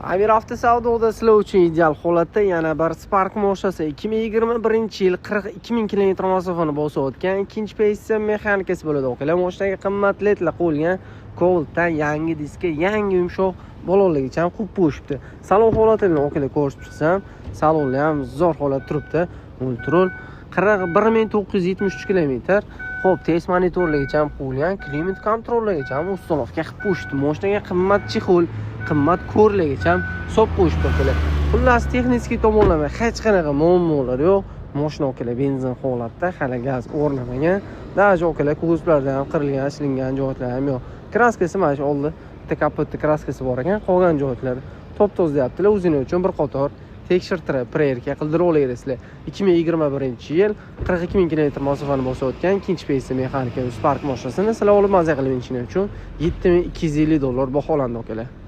Amir avtosavdoda sizlar uchun ideal holatda yana bir Spark mashinasi 2021-yil 42 ming kilometr masofani bosib o'tgan. Ikkinchi pozitsiya mexanikasi bo'ladi. O'qilar mashinaga qimmat ledlar qo'yilgan. Cobaltdan yangi diska, yangi yumshoq balonligicha ham qo'yib qo'yishibdi. Salon holatini o'qilar ko'rib chiqsam, salonlar ham zo'r holatda turibdi. Ultrol 41973 kilometr. Xo'p, test monitorligicha ham qo'yilgan, klimat kontrolligicha ham uстановка qilib qo'yishdi. Mashinaga qimmat chexol, qimmat ko'rligicha ham hisob qo'yishdi o'qilar. Xullas, texnik tomonlama hech qanaqa muammolar yo'q. Mashina o'qilar benzin holatda, hali gaz o'rnamagan. Даже o'qilar kuzovlarda ham qirilgan, ishlangan joylar ham yo'q. Kraskasi mana shu oldi, bitta kapotda kraskasi bor ekan, qolgan joylar top-toz deyaptilar. O'zini uchun bir qator tekshirtirib, prerka qildirib olasizlar. 2021-yil 42 ming kilometr masofani bosib o'tgan ikkinchi pozitsiya mexanika Spark mashinasini sizlar olib maza qilib uchun $7250 baholandi o'qilar.